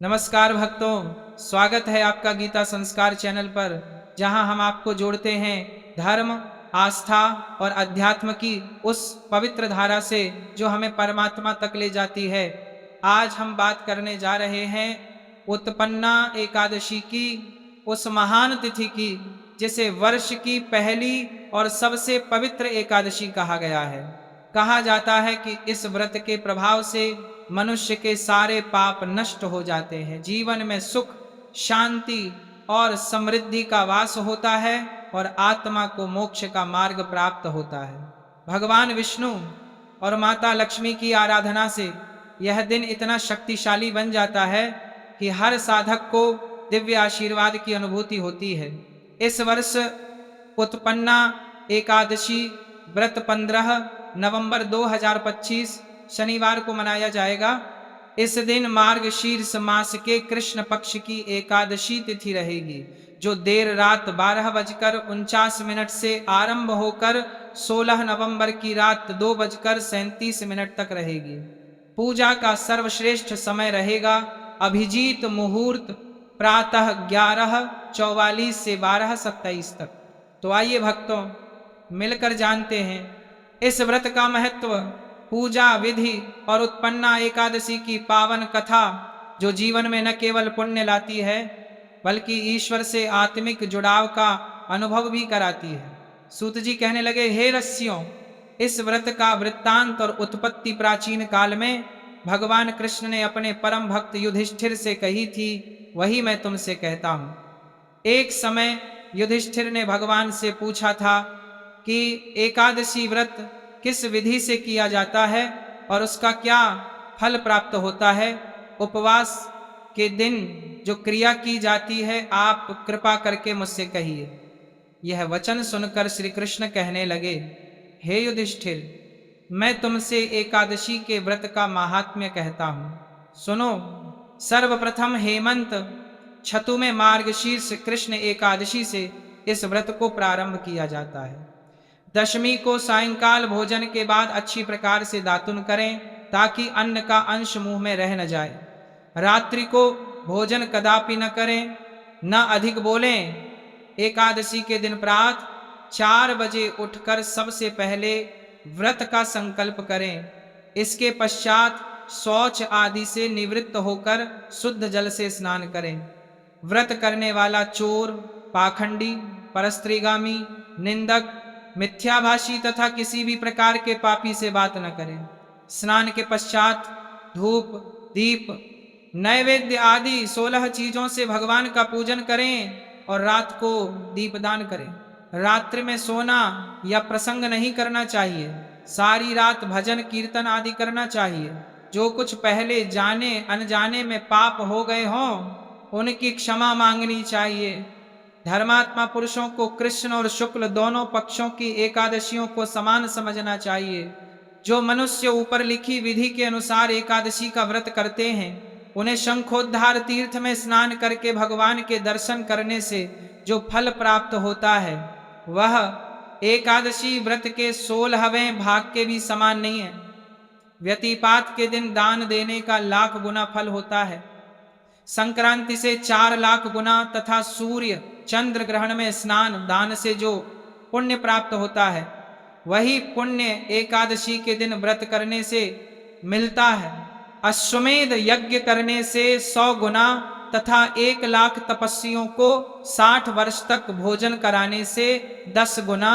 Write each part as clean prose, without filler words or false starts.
नमस्कार भक्तों, स्वागत है आपका गीता संस्कार चैनल पर, जहां हम आपको जोड़ते हैं धर्म, आस्था और अध्यात्म की उस पवित्र धारा से जो हमें परमात्मा तक ले जाती है। आज हम बात करने जा रहे हैं उत्पन्ना एकादशी की, उस महान तिथि की जिसे वर्ष की पहली और सबसे पवित्र एकादशी कहा गया है। कहा जाता है कि इस व्रत के प्रभाव से मनुष्य के सारे पाप नष्ट हो जाते हैं, जीवन में सुख, शांति और समृद्धि का वास होता है और आत्मा को मोक्ष का मार्ग प्राप्त होता है। भगवान विष्णु और माता लक्ष्मी की आराधना से यह दिन इतना शक्तिशाली बन जाता है कि हर साधक को दिव्य आशीर्वाद की अनुभूति होती है। इस वर्ष उत्पन्ना एकादशी व्रत 15 नवंबर 2025 शनिवार को मनाया जाएगा। इस दिन मार्गशीर्ष मास के कृष्ण पक्ष की एकादशी तिथि रहेगी, जो देर रात 12:49 से आरंभ होकर 16 नवंबर की रात 2:37 तक रहेगी। पूजा का सर्वश्रेष्ठ समय रहेगा अभिजीत मुहूर्त प्रातः 11:44 से 12:27 तक। तो आइए भक्तों, मिलकर जानते हैं इस व्रत का महत्व, पूजा विधि और उत्पन्ना एकादशी की पावन कथा, जो जीवन में न केवल पुण्य लाती है बल्कि ईश्वर से आत्मिक जुड़ाव का अनुभव भी कराती है। सूत जी कहने लगे, हे ऋषियों, इस व्रत का वृत्तांत और उत्पत्ति प्राचीन काल में भगवान कृष्ण ने अपने परम भक्त युधिष्ठिर से कही थी, वही मैं तुमसे कहता हूं। एक समय युधिष्ठिर ने भगवान से पूछा था कि एकादशी व्रत किस विधि से किया जाता है और उसका क्या फल प्राप्त होता है। उपवास के दिन जो क्रिया की जाती है, आप कृपा करके मुझसे कहिए। यह वचन सुनकर श्री कृष्ण कहने लगे, हे युधिष्ठिर, मैं तुमसे एकादशी के व्रत का महात्म्य कहता हूं। सुनो, सर्वप्रथम हेमंत छतु में मार्गशीर्ष कृष्ण एकादशी से इस व्रत को प्रारंभ किया जाता है। दशमी को सायंकाल भोजन के बाद अच्छी प्रकार से दातुन करें, ताकि अन्न का अंश मुंह में रह न जाए। रात्रि को भोजन कदापि न करें, न अधिक बोलें। एकादशी के दिन प्रातः 4 बजे उठकर सबसे पहले व्रत का संकल्प करें। इसके पश्चात शौच आदि से निवृत्त होकर शुद्ध जल से स्नान करें। व्रत करने वाला चोर, पाखंडी, परस्त्रीगामी, निंदक, मिथ्याभाषी तथा किसी भी प्रकार के पापी से बात न करें। स्नान के पश्चात धूप, दीप, नैवेद्य आदि 16 चीजों से भगवान का पूजन करें और रात को दीपदान करें। रात्रि में सोना या प्रसंग नहीं करना चाहिए। सारी रात भजन कीर्तन आदि करना चाहिए। जो कुछ पहले जाने अनजाने में पाप हो गए हों, उनकी क्षमा मांगनी चाहिए। धर्मात्मा पुरुषों को कृष्ण और शुक्ल दोनों पक्षों की एकादशियों को समान समझना चाहिए। जो मनुष्य ऊपर लिखी विधि के अनुसार एकादशी का व्रत करते हैं, उन्हें शंखोद्धार तीर्थ में स्नान करके भगवान के दर्शन करने से जो फल प्राप्त होता है, वह एकादशी व्रत के 16वें भाग के भी समान नहीं है। व्यतिपात के दिन दान देने का 1,00,000 गुना फल होता है। संक्रांति से 4,00,000 गुना तथा सूर्य चंद्र ग्रहण में स्नान दान से जो पुण्य प्राप्त होता है, वही पुण्य एकादशी के दिन व्रत करने से मिलता है। अश्वमेध यज्ञ करने से 100 गुना तथा 1,00,000 तपस्वियों को 60 वर्ष तक भोजन कराने से 10 गुना,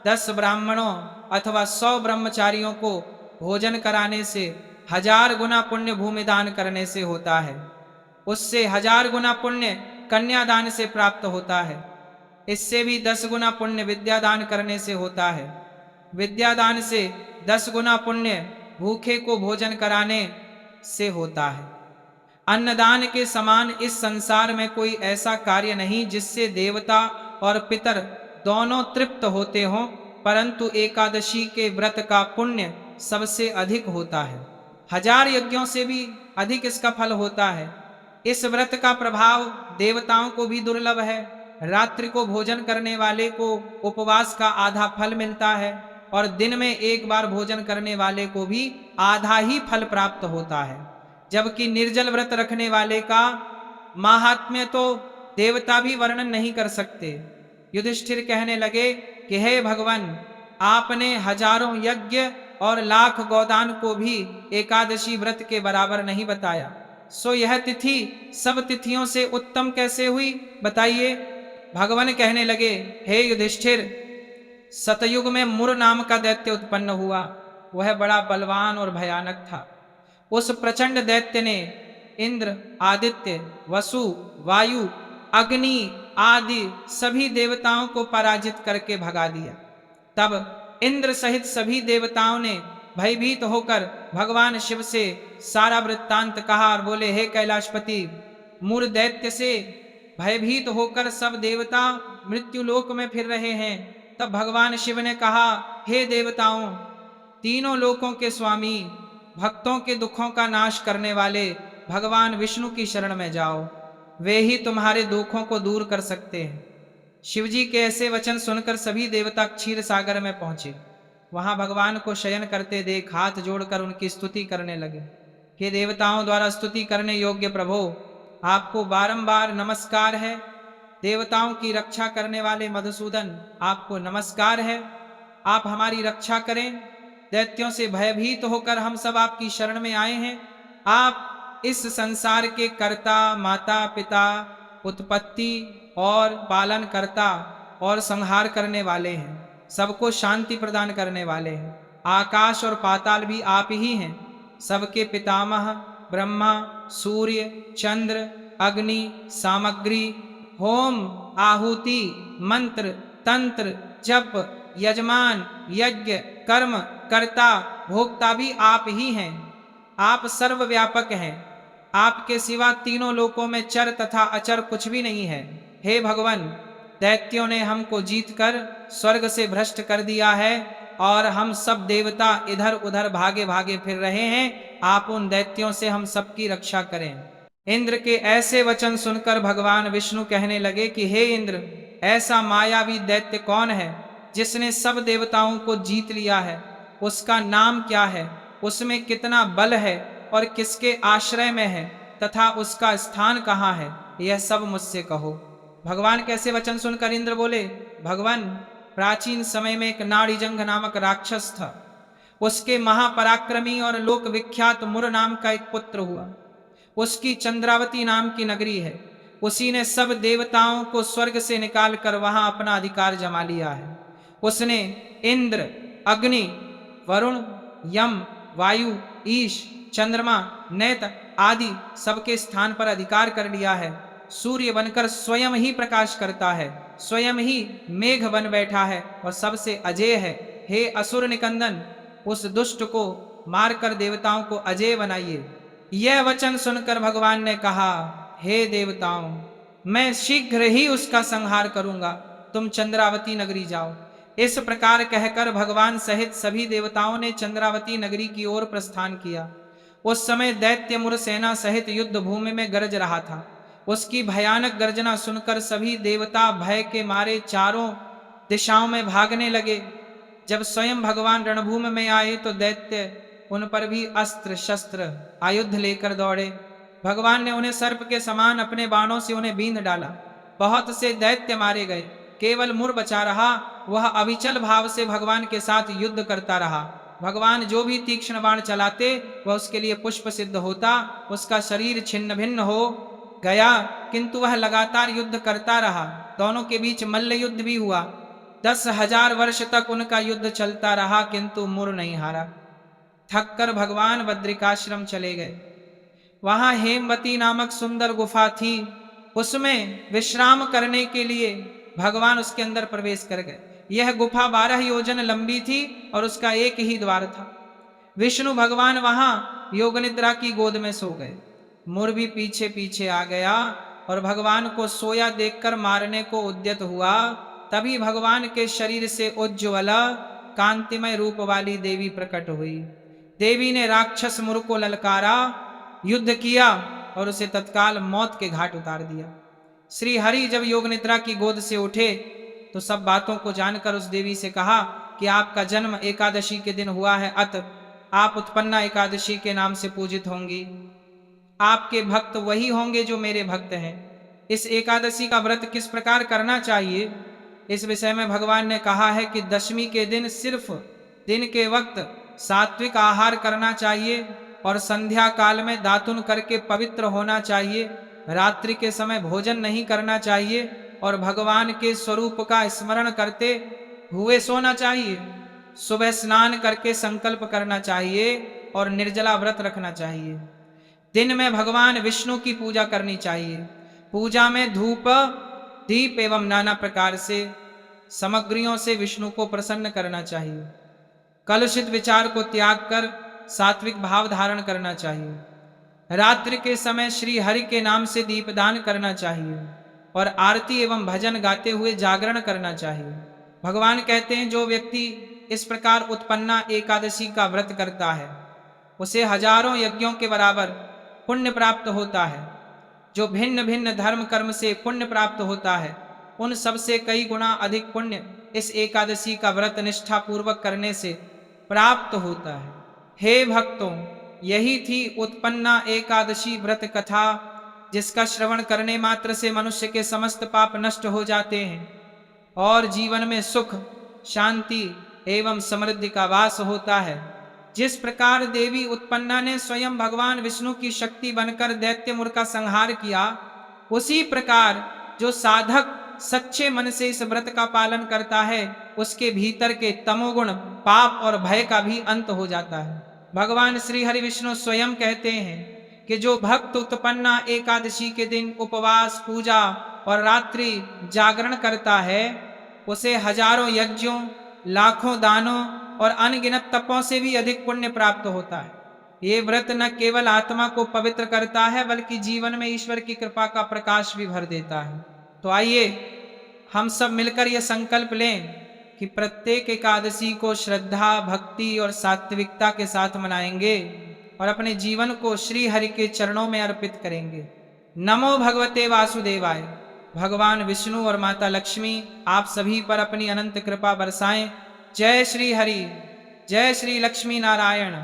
10 ब्राह्मणों अथवा 100 ब्रह्मचारियों को भोजन कराने से 1000 गुना पुण्य भूमि दान करने से होता है। उससे 1000 गुना पुण्य कन्यादान से प्राप्त होता है। इससे भी 10 गुना पुण्य विद्यादान करने से होता है। विद्यादान से 10 गुना पुण्य भूखे को भोजन कराने से होता है। अन्नदान के समान इस संसार में कोई ऐसा कार्य नहीं जिससे देवता और पितर दोनों तृप्त होते हों, परंतु एकादशी के व्रत का पुण्य सबसे अधिक होता है। 1000 यज्ञों से भी अधिक इसका फल होता है। इस व्रत का प्रभाव देवताओं को भी दुर्लभ है। रात्रि को भोजन करने वाले को उपवास का आधा फल मिलता है और दिन में एक बार भोजन करने वाले को भी आधा ही फल प्राप्त होता है। जबकि निर्जल व्रत रखने वाले का माहात्म्य तो देवता भी वर्णन नहीं कर सकते। युधिष्ठिर कहने लगे कि हे भगवान, आपने हजारों यज्ञ और लाख गोदान को भी एकादशी व्रत के बराबर नहीं बताया, सो यह तिथि सब तिथियों से उत्तम कैसे हुई, बताइए। भगवान कहने लगे, हे युधिष्ठिर, सतयुग में मुर नाम का दैत्य उत्पन्न हुआ। वह बड़ा बलवान और भयानक था। उस प्रचंड दैत्य ने इंद्र, आदित्य, वसु, वायु, अग्नि आदि सभी देवताओं को पराजित करके भगा दिया। तब इंद्र सहित सभी देवताओं ने भयभीत होकर भगवान शिव से सारा वृत्तांत कहा और बोले, हे कैलाशपति, मूर दैत्य से भयभीत होकर सब देवता मृत्युलोक में फिर रहे हैं। तब भगवान शिव ने कहा, हे देवताओं, तीनों लोकों के स्वामी, भक्तों के दुखों का नाश करने वाले भगवान विष्णु की शरण में जाओ, वे ही तुम्हारे दुखों को दूर कर सकते हैं। शिवजी के ऐसे वचन सुनकर सभी देवता क्षीर सागर में पहुंचे। वहां भगवान को शयन करते देख हाथ जोड़कर उनकी स्तुति करने लगे। हे देवताओं द्वारा स्तुति करने योग्य प्रभो, आपको बारंबार नमस्कार है। देवताओं की रक्षा करने वाले मधुसूदन, आपको नमस्कार है। आप हमारी रक्षा करें। दैत्यों से भयभीत होकर हम सब आपकी शरण में आए हैं। आप इस संसार के कर्ता, माता पिता, उत्पत्ति और पालन करता और संहार करने वाले हैं। सबको शांति प्रदान करने वाले हैं। आकाश और पाताल भी आप ही हैं। सबके पितामह ब्रह्मा, सूर्य, चंद्र, अग्नि, सामग्री, होम, आहुति, मंत्र, तंत्र, जप, यजमान, यज्ञ, कर्म, कर्ता, भोक्ता भी आप ही हैं। आप सर्वव्यापक हैं। आपके सिवा तीनों लोकों में चर तथा अचर कुछ भी नहीं है। हे भगवान, दैत्यों ने हमको जीतकर स्वर्ग से भ्रष्ट कर दिया है और हम सब देवता इधर उधर भागे भागे फिर रहे हैं। आप उन दैत्यों से हम सबकी रक्षा करें। इंद्र के ऐसे वचन सुनकर भगवान विष्णु कहने लगे कि हे इंद्र, ऐसा मायावी दैत्य कौन है जिसने सब देवताओं को जीत लिया है? उसका नाम क्या है? उसमें कितना बल है और किसके आश्रय में है तथा उसका स्थान कहाँ है? यह सब मुझसे कहो। भगवान कैसे वचन सुनकर इंद्र बोले, भगवान, प्राचीन समय में एक नाड़ीजंघ नामक राक्षस था। उसके महापराक्रमी और लोक विख्यात मुर नाम का एक पुत्र हुआ। उसकी चंद्रावती नाम की नगरी है। उसी ने सब देवताओं को स्वर्ग से निकालकर वहां अपना अधिकार जमा लिया है। उसने इंद्र, अग्नि, वरुण, यम, वायु, ईश, चंद्रमा, नैत आदि सबके स्थान पर अधिकार कर लिया है। सूर्य बनकर स्वयं ही प्रकाश करता है, स्वयं ही मेघ बन बैठा है और सबसे अजेय है। हे असुर निकंदन, उस दुष्ट को मारकर देवताओं को अजेय बनाइए। यह वचन सुनकर भगवान ने कहा, हे देवताओं, मैं शीघ्र ही उसका संहार करूंगा। तुम चंद्रावती नगरी जाओ। इस प्रकार कहकर भगवान सहित सभी देवताओं ने चंद्रावती नगरी की ओर प्रस्थान किया। उस समय दैत्य मुर सेना सहित युद्ध भूमि में गरज रहा था। उसकी भयानक गर्जना सुनकर सभी देवता भय के मारे चारों दिशाओं में भागने लगे। जब स्वयं भगवान रणभूमि में आए तो दैत्य उन पर भी अस्त्र शस्त्र आयुध लेकर दौड़े। भगवान ने उन्हें सर्प के समान अपने बाणों से उन्हें बींध डाला। बहुत से दैत्य मारे गए। केवल मुर बचा रहा। वह अविचल भाव से भगवान के साथ युद्ध करता रहा। भगवान जो भी तीक्ष्ण बाण चलाते वह उसके लिए पुष्प सिद्ध होता। उसका शरीर छिन्न भिन्न हो गया, किंतु वह लगातार युद्ध करता रहा। दोनों के बीच मल्ल युद्ध भी हुआ। 10,000 वर्ष तक उनका युद्ध चलता रहा, किंतु मुर नहीं हारा। थककर भगवान बद्रिकाश्रम चले गए। वहां हेमवती नामक सुंदर गुफा थी। उसमें विश्राम करने के लिए भगवान उसके अंदर प्रवेश कर गए। यह गुफा 12 योजन लंबी थी और उसका एक ही द्वार था। विष्णु भगवान वहां योग निद्रा की गोद में सो गए। मुर भी पीछे पीछे आ गया और भगवान को सोया देखकर मारने को उद्यत हुआ। तभी भगवान के शरीर से उज्ज्वल कांतिमय रूप वाली देवी प्रकट हुई। देवी ने राक्षस मुर को ललकारा, युद्ध किया और उसे तत्काल मौत के घाट उतार दिया। श्री हरि जब योग निद्रा की गोद से उठे तो सब बातों को जानकर उस देवी से कहा कि आपका जन्म एकादशी के दिन हुआ है, अत आप उत्पन्ना एकादशी के नाम से पूजित होंगी। आपके भक्त वही होंगे जो मेरे भक्त हैं। इस एकादशी का व्रत किस प्रकार करना चाहिए, इस विषय में भगवान ने कहा है कि दशमी के दिन सिर्फ दिन के वक्त सात्विक आहार करना चाहिए और संध्या काल में दातुन करके पवित्र होना चाहिए। रात्रि के समय भोजन नहीं करना चाहिए और भगवान के स्वरूप का स्मरण करते हुए सोना चाहिए। सुबह स्नान करके संकल्प करना चाहिए और निर्जला व्रत रखना चाहिए। दिन में भगवान विष्णु की पूजा करनी चाहिए। पूजा में धूप दीप एवं नाना प्रकार से सामग्रियों से विष्णु को प्रसन्न करना चाहिए। कलुषित विचार को त्याग कर सात्विक भाव धारण करना चाहिए। रात्रि के समय श्री हरि के नाम से दीपदान करना चाहिए और आरती एवं भजन गाते हुए जागरण करना चाहिए। भगवान कहते हैं, जो व्यक्ति इस प्रकार उत्पन्ना एकादशी का व्रत करता है उसे हजारों यज्ञों के बराबर पुण्य प्राप्त होता है। जो भिन्न भिन्न धर्म कर्म से पुण्य प्राप्त होता है उन सबसे कई गुना अधिक पुण्य इस एकादशी का व्रत निष्ठा पूर्वक करने से प्राप्त होता है। हे भक्तों, यही थी उत्पन्ना एकादशी व्रत कथा, जिसका श्रवण करने मात्र से मनुष्य के समस्त पाप नष्ट हो जाते हैं और जीवन में सुख, शांति एवं समृद्धि का वास होता है। जिस प्रकार देवी उत्पन्ना ने स्वयं भगवान विष्णु की शक्ति बनकर दैत्यमुर का संहार किया, उसी प्रकार जो साधक सच्चे मन से इस व्रत का पालन करता है उसके भीतर के तमोगुण, पाप और भय का भी अंत हो जाता है। भगवान श्री हरि विष्णु स्वयं कहते हैं कि जो भक्त उत्पन्ना एकादशी के दिन उपवास, पूजा और रात्रि जागरण करता है उसे हजारों यज्ञों, लाखों दानों और अनगिनत तपों से भी अधिक पुण्य प्राप्त होता है। ये व्रत न केवल आत्मा को पवित्र करता है बल्कि जीवन में ईश्वर की कृपा का प्रकाश भी भर देता है। तो आइए हम सब मिलकर यह संकल्प लें कि प्रत्येक एकादशी को श्रद्धा, भक्ति और सात्विकता के साथ मनाएंगे और अपने जीवन को श्री हरि के चरणों में अर्पित करेंगे। नमो भगवते वासुदेवाय। भगवान विष्णु और माता लक्ष्मी आप सभी पर अपनी अनंत कृपा बरसाएं। जय श्री हरि, जय श्री लक्ष्मी नारायण।